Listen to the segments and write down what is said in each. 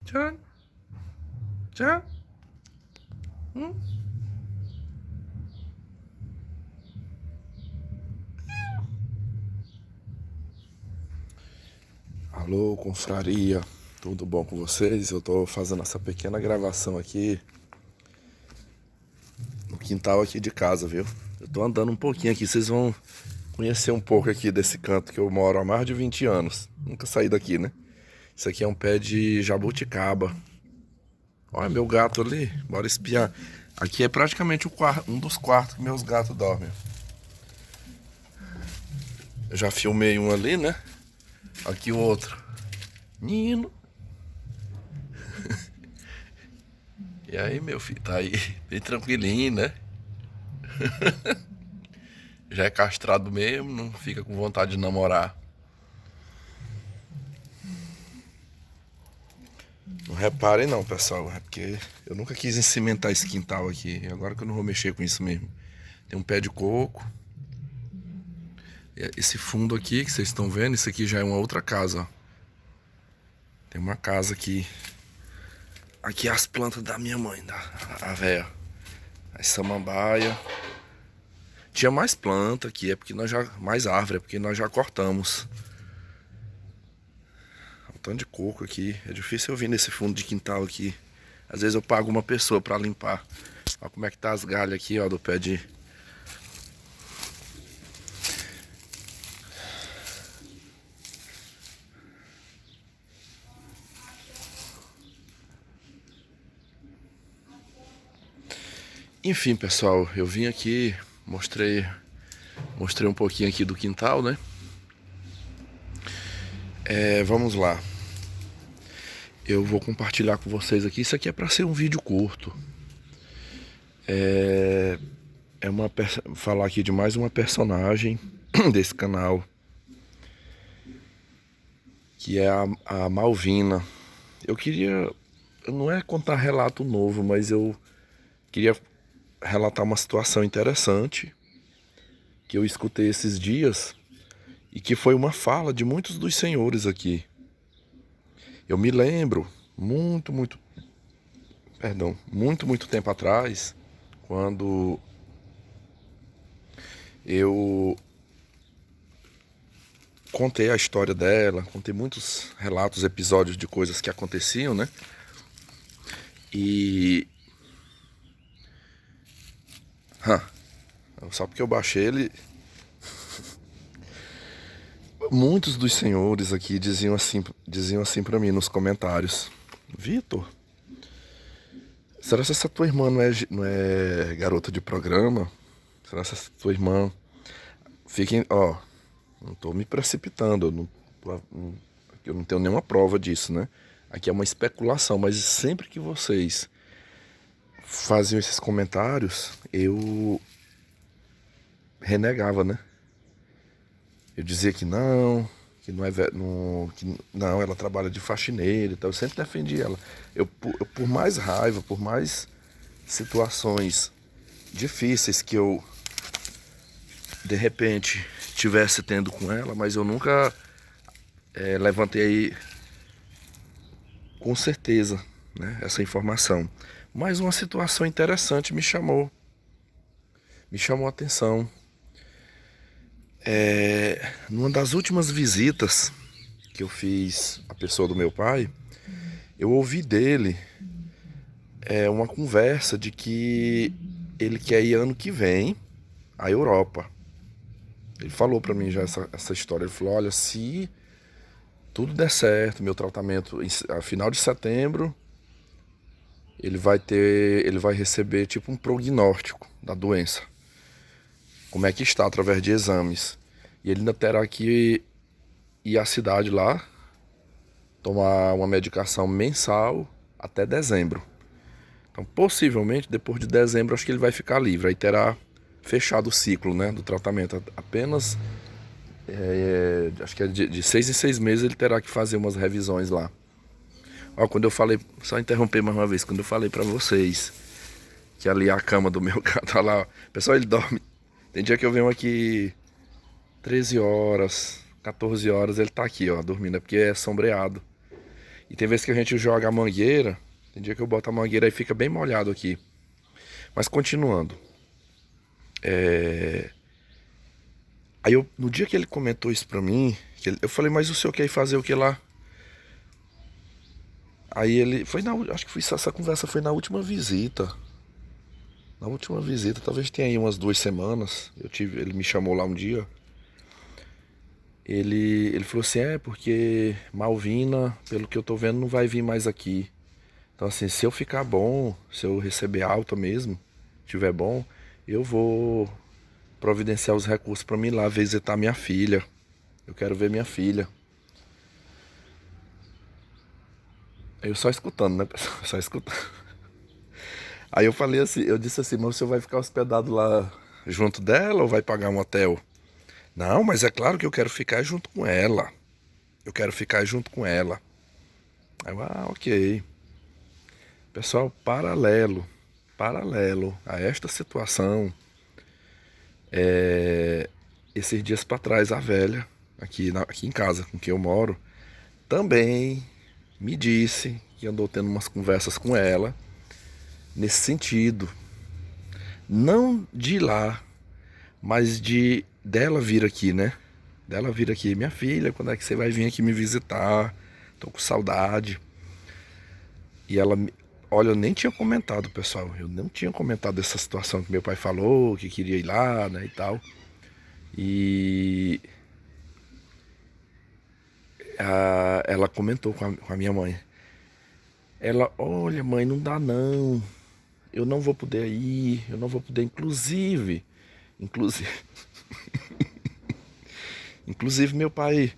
Tchan. Tchan. Alô, confraria, tudo bom com vocês? Eu tô fazendo essa pequena gravação aqui no quintal aqui de casa, viu? Eu tô andando um pouquinho aqui, vocês vão conhecer um pouco aqui desse canto que eu moro há mais de 20 anos. Nunca saí daqui, né? Isso aqui é um pé de jabuticaba. Olha meu gato ali, bora espiar. Aqui é praticamente um dos quartos que meus gatos dormem. Eu já filmei um ali, né? Aqui o outro. Nino. E aí, meu filho, tá aí bem tranquilinho, né? Já é castrado mesmo, não fica com vontade de namorar. Não reparem não, pessoal, é porque eu nunca quis cimentar esse quintal aqui. Agora que eu não vou mexer com isso mesmo. Tem um pé de coco. Esse fundo aqui que vocês estão vendo, isso aqui já é uma outra casa, ó. Tem uma casa aqui. Aqui é as plantas da minha mãe, a véia. As samambaia. Tinha mais planta aqui, é porque nós já. Mais árvore, é porque nós já cortamos. Um tanto de coco aqui. É difícil eu vir nesse fundo de quintal aqui. Às vezes eu pago uma pessoa pra limpar. Olha como é que tá as galhas aqui, ó, do pé de. Enfim, pessoal, eu vim aqui, mostrei um pouquinho aqui do quintal, né? Vamos lá. Eu vou compartilhar com vocês aqui. Isso aqui é para ser um vídeo curto. Falar aqui de mais uma personagem desse canal, que é a Malvina. Eu queria, não é contar relato novo, mas eu queria relatar uma situação interessante que eu escutei esses dias e que foi uma fala de muitos dos senhores aqui. Eu me lembro muito tempo atrás, quando eu contei a história dela, contei muitos relatos, episódios de coisas que aconteciam, né? E só porque eu baixei ele. Muitos dos senhores aqui diziam assim para mim nos comentários: Vitor, será que essa tua irmã não é garota de programa? Será que essa tua irmã... Fiquem, ó, não tô me precipitando, eu não tenho nenhuma prova disso, né? Aqui é uma especulação, mas sempre que vocês faziam esses comentários, eu renegava, né? Eu dizia que não é que não, ela trabalha de faxineira e tal. Eu sempre defendi ela. Eu, por mais raiva, por mais situações difíceis que eu de repente tivesse tendo com ela, mas eu nunca levantei com certeza, né, essa informação. Mas uma situação interessante me chamou a atenção. Numa das últimas visitas que eu fiz à pessoa do meu pai, eu ouvi dele uma conversa de que ele quer ir ano que vem à Europa. Ele falou pra mim já essa história. Ele falou: olha, se tudo der certo, meu tratamento a final de setembro, ele vai receber tipo um prognóstico da doença. Como é que está através de exames. E ele ainda terá que ir à cidade lá, tomar uma medicação mensal até dezembro. Então, possivelmente, depois de dezembro, acho que ele vai ficar livre. Aí terá fechado o ciclo, né, do tratamento. Apenas, acho que é de 6 em 6 meses ele terá que fazer umas revisões lá. Ó, quando eu falei, só interromper mais uma vez, quando eu falei pra vocês que ali a cama do meu gato tá lá, ó. Pessoal, ele dorme. Tem dia que eu venho aqui 13 horas, 14 horas, ele tá aqui, ó, dormindo, é porque é sombreado. E tem vezes que a gente joga a mangueira, tem dia que eu boto a mangueira e fica bem molhado aqui. Mas continuando. Aí no dia que ele comentou isso pra mim, eu falei, mas o senhor quer ir fazer o que lá? Aí ele, acho que essa conversa foi na última visita. Na última visita, talvez tenha aí umas 2 semanas, ele me chamou lá um dia. Ele falou assim, porque Malvina, pelo que eu tô vendo, não vai vir mais aqui. Então assim, se eu ficar bom, se eu receber alta mesmo, tiver bom, eu vou providenciar os recursos pra mim ir lá visitar minha filha. Eu quero ver minha filha. Eu só escutando, né, pessoal? Só escutando. Aí eu falei assim, eu disse assim, mas você vai ficar hospedado lá junto dela ou vai pagar um hotel? Não, mas é claro que eu quero ficar junto com ela. Eu quero ficar junto com ela. Aí eu, ok. Pessoal, paralelo a esta situação, esses dias pra trás a velha, aqui em casa com quem eu moro, também me disse que andou tendo umas conversas com ela nesse sentido. Não de ir lá, mas de dela vir aqui, né? Dela vir aqui, minha filha, quando é que você vai vir aqui me visitar? Tô com saudade. E ela, olha, eu nem tinha comentado, pessoal. Eu não tinha comentado essa situação que meu pai falou, que queria ir lá, né, e tal. E ela comentou com a minha mãe. Ela, olha, mãe, não dá não. Eu não vou poder ir, eu não vou poder, inclusive, inclusive meu pai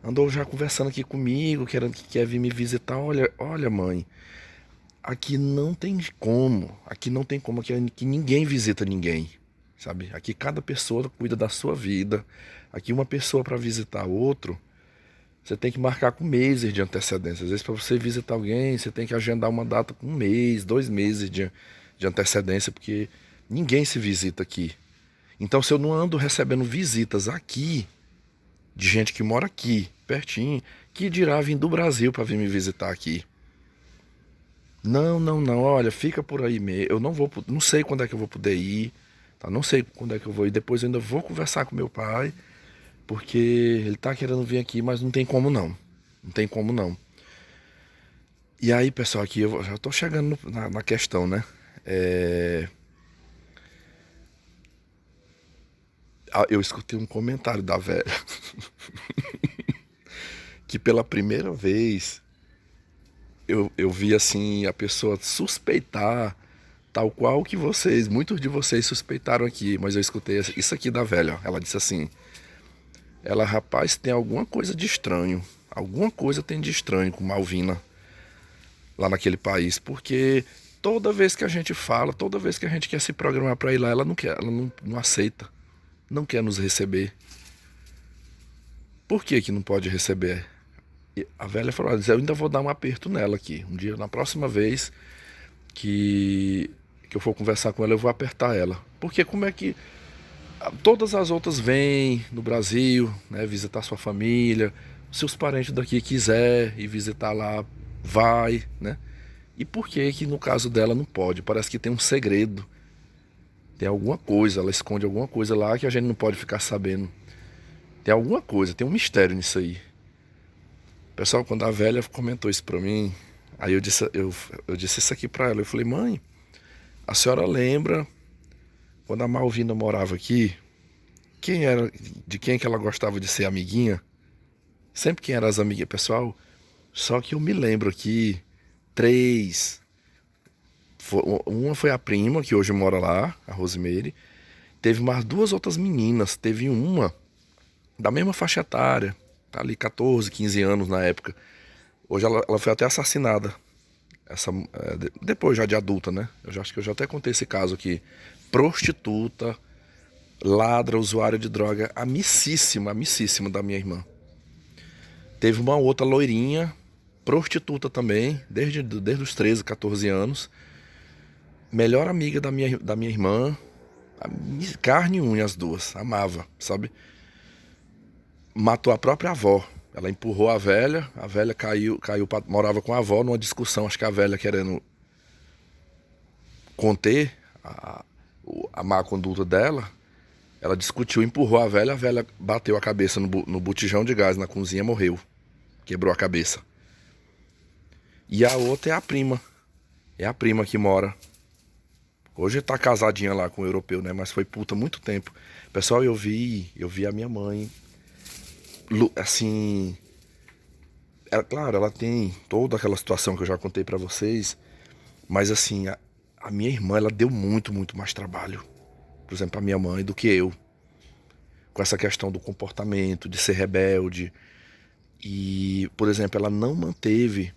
andou já conversando aqui comigo, querendo que quer vir me visitar. Olha, mãe, aqui não tem como, aqui ninguém visita ninguém, sabe? Aqui cada pessoa cuida da sua vida. Aqui uma pessoa para visitar outro, você tem que marcar com meses de antecedência. Às vezes para você visitar alguém, você tem que agendar uma data com 1 mês, 2 meses de antecedência, porque ninguém se visita aqui. Então se eu não ando recebendo visitas aqui, de gente que mora aqui, pertinho, que dirá vir do Brasil para vir me visitar aqui. Não, olha, fica por aí mesmo. Eu não sei quando é que eu vou poder ir, tá? Não sei quando é que eu vou ir. Depois eu ainda vou conversar com meu pai, porque ele tá querendo vir aqui, mas não tem como não. Não tem como não. E aí, pessoal, aqui eu já tô chegando na questão, né? Eu escutei um comentário da velha que pela primeira vez eu vi assim a pessoa suspeitar, tal qual que muitos de vocês suspeitaram aqui, mas eu escutei isso aqui da velha. Ela disse assim: rapaz, tem alguma coisa de estranho, alguma coisa tem de estranho com Malvina lá naquele país, porque toda vez que a gente fala, toda vez que a gente quer se programar para ir lá, ela não quer, ela não aceita, não quer nos receber. Por que não pode receber? E a velha falou: eu ainda vou dar um aperto nela aqui. Um dia, na próxima vez que eu for conversar com ela, eu vou apertar ela. Porque como é que todas as outras vêm no Brasil, né, visitar sua família, se os parentes daqui quiser ir visitar lá, vai, né? E por que no caso dela não pode? Parece que tem um segredo. Tem alguma coisa, ela esconde alguma coisa lá que a gente não pode ficar sabendo. Tem alguma coisa, tem um mistério nisso aí. Pessoal, quando a velha comentou isso pra mim, aí eu disse isso aqui pra ela. Eu falei: mãe, a senhora lembra quando a Malvina morava aqui? De quem que ela gostava de ser amiguinha? Sempre quem eram as amigas, pessoal. Só que eu me lembro aqui, 3. Uma foi a prima, que hoje mora lá, a Rosemary. Teve mais 2 outras meninas. Teve uma da mesma faixa etária, ali 14, 15 anos na época. Hoje ela foi até assassinada. Depois já de adulta, né? Acho que eu já até contei esse caso aqui. Prostituta, ladra, usuária de droga, amicíssima da minha irmã. Teve uma outra loirinha, prostituta também, desde os 13, 14 anos. Melhor amiga da minha irmã, carne e unha as duas, amava, sabe? Matou a própria avó. Ela empurrou a velha caiu morava com a avó numa discussão, acho que a velha querendo conter a má conduta dela. Ela discutiu, empurrou a velha bateu a cabeça no botijão de gás na cozinha, morreu. Quebrou a cabeça. E a outra é a prima que mora. Hoje tá casadinha lá com o europeu, né? Mas foi puta há muito tempo. Pessoal, eu vi a minha mãe, assim, claro, ela tem toda aquela situação que eu já contei pra vocês, mas assim, a minha irmã, ela deu muito mais trabalho, por exemplo, a minha mãe, do que eu, com essa questão do comportamento, de ser rebelde. E, por exemplo, ela não manteve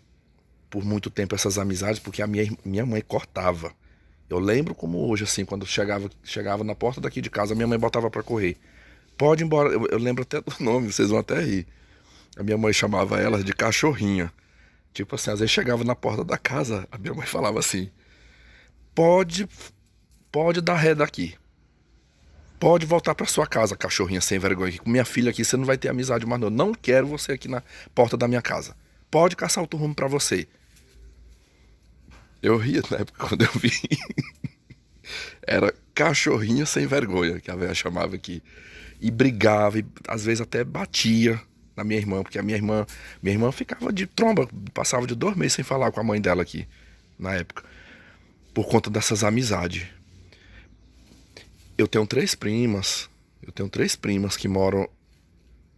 por muito tempo essas amizades, porque a minha mãe cortava. Eu lembro como hoje, assim, quando chegava na porta daqui de casa, minha mãe botava pra correr. Pode ir embora, eu lembro até do nome, vocês vão até rir. A minha mãe chamava ela de cachorrinha. Tipo assim, às vezes chegava na porta da casa, a minha mãe falava assim: pode, pode dar ré daqui. Pode voltar pra sua casa, cachorrinha sem vergonha. Com minha filha aqui, você não vai ter amizade mais não. Não quero você aqui na porta da minha casa. Pode caçar outro rumo pra você. Eu ria na época quando eu vi. Era cachorrinha sem vergonha, que a velha chamava aqui. E brigava, e às vezes até batia na minha irmã, porque minha irmã ficava de tromba, passava de 2 meses sem falar com a mãe dela aqui, na época. Por conta dessas amizades. Eu tenho 3 primas. Eu tenho 3 primas que moram.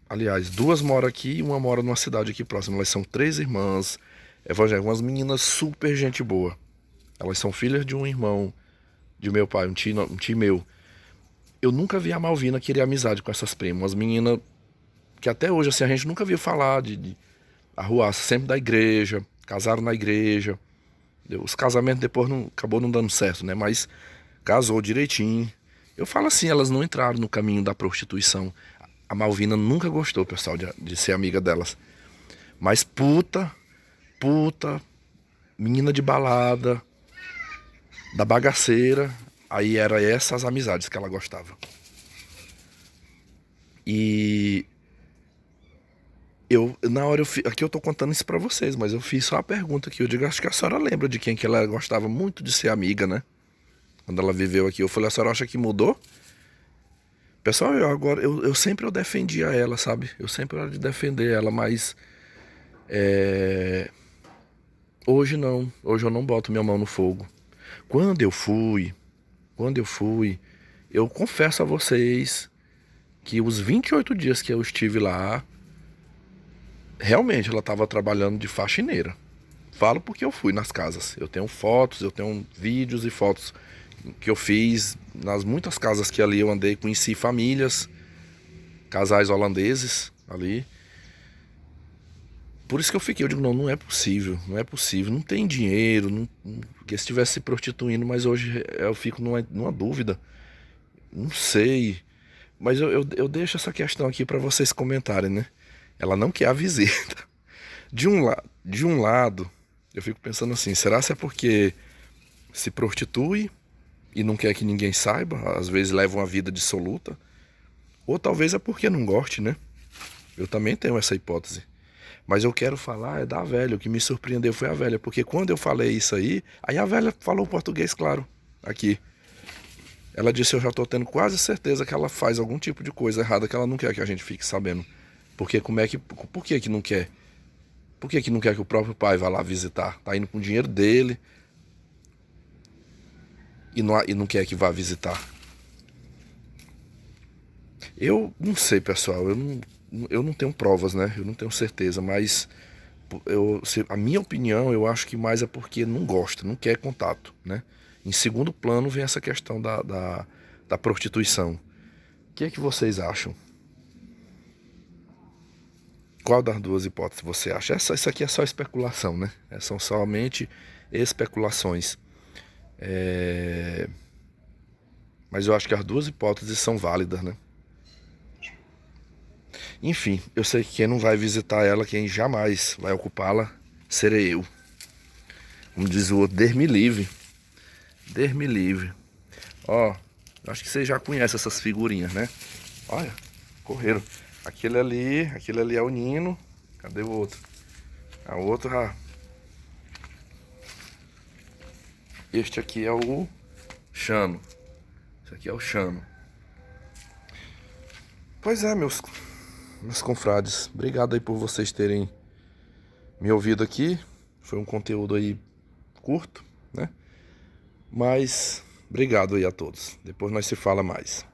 Aliás, 2 moram aqui e uma mora numa cidade aqui próxima. Elas são 3 irmãs evangélicas, umas meninas super gente boa. Elas são filhas de um irmão de meu pai, um tio meu. Eu nunca vi a Malvina querer amizade com essas primas. Umas meninas que até hoje assim, a gente nunca viu falar de arruaça, sempre da igreja, casaram na igreja. Os casamentos depois acabou não dando certo, né? Mas casou direitinho. Eu falo assim, elas não entraram no caminho da prostituição. A Malvina nunca gostou, pessoal, de ser amiga delas. Mas puta, menina de balada, da bagaceira, aí era essas amizades que ela gostava. E na hora aqui eu tô contando isso pra vocês, mas eu fiz só a pergunta aqui. Eu digo, acho que a senhora lembra de quem que ela gostava muito de ser amiga, né? Quando ela viveu aqui. Eu falei, a senhora acha que mudou? Pessoal, eu sempre defendia ela, sabe? Eu sempre era de defender ela, mas hoje não. Hoje eu não boto minha mão no fogo. Quando eu fui, eu confesso a vocês que os 28 dias que eu estive lá, realmente ela estava trabalhando de faxineira. Falo porque eu fui nas casas. Eu tenho fotos, eu tenho vídeos e fotos que eu fiz nas muitas casas que ali eu andei, conheci famílias, casais holandeses ali. Por isso que eu fiquei, eu digo, não é possível, não tem dinheiro, que se estivesse se prostituindo, mas hoje eu fico numa dúvida, não sei, mas eu deixo essa questão aqui para vocês comentarem, né? Ela não quer a visita. De um lado, eu fico pensando assim, será se é porque se prostitui e não quer que ninguém saiba, às vezes leva uma vida dissoluta, ou talvez é porque não goste, né? Eu também tenho essa hipótese. Mas eu quero falar da velha, o que me surpreendeu foi a velha, porque quando eu falei isso aí a velha falou português claro, aqui. Ela disse, eu já tô tendo quase certeza que ela faz algum tipo de coisa errada que ela não quer que a gente fique sabendo. Porque por que que não quer? Por que que não quer que o próprio pai vá lá visitar? Tá indo com o dinheiro dele e não quer que vá visitar. Eu não sei, pessoal, eu não tenho provas, né? Eu não tenho certeza, mas a minha opinião, eu acho que mais é porque não gosta, não quer contato, né? Em segundo plano vem essa questão da prostituição. O que é que vocês acham? Qual das duas hipóteses você acha? Isso aqui é só especulação, né? São somente especulações. Mas eu acho que as duas hipóteses são válidas, né? Enfim, eu sei que quem não vai visitar ela, quem jamais vai ocupá-la, serei eu. Como diz o outro, Deus me livre. Deus me livre. Ó, acho que vocês já conhecem essas figurinhas, né? Olha, correram. Aquele ali é o Nino. Cadê o outro? A outra. Este aqui é o Chano. Esse aqui é o Chano. Pois é, meus confrades. Obrigado aí por vocês terem me ouvido aqui. Foi um conteúdo aí curto, né? Mas obrigado aí a todos. Depois nós se fala mais.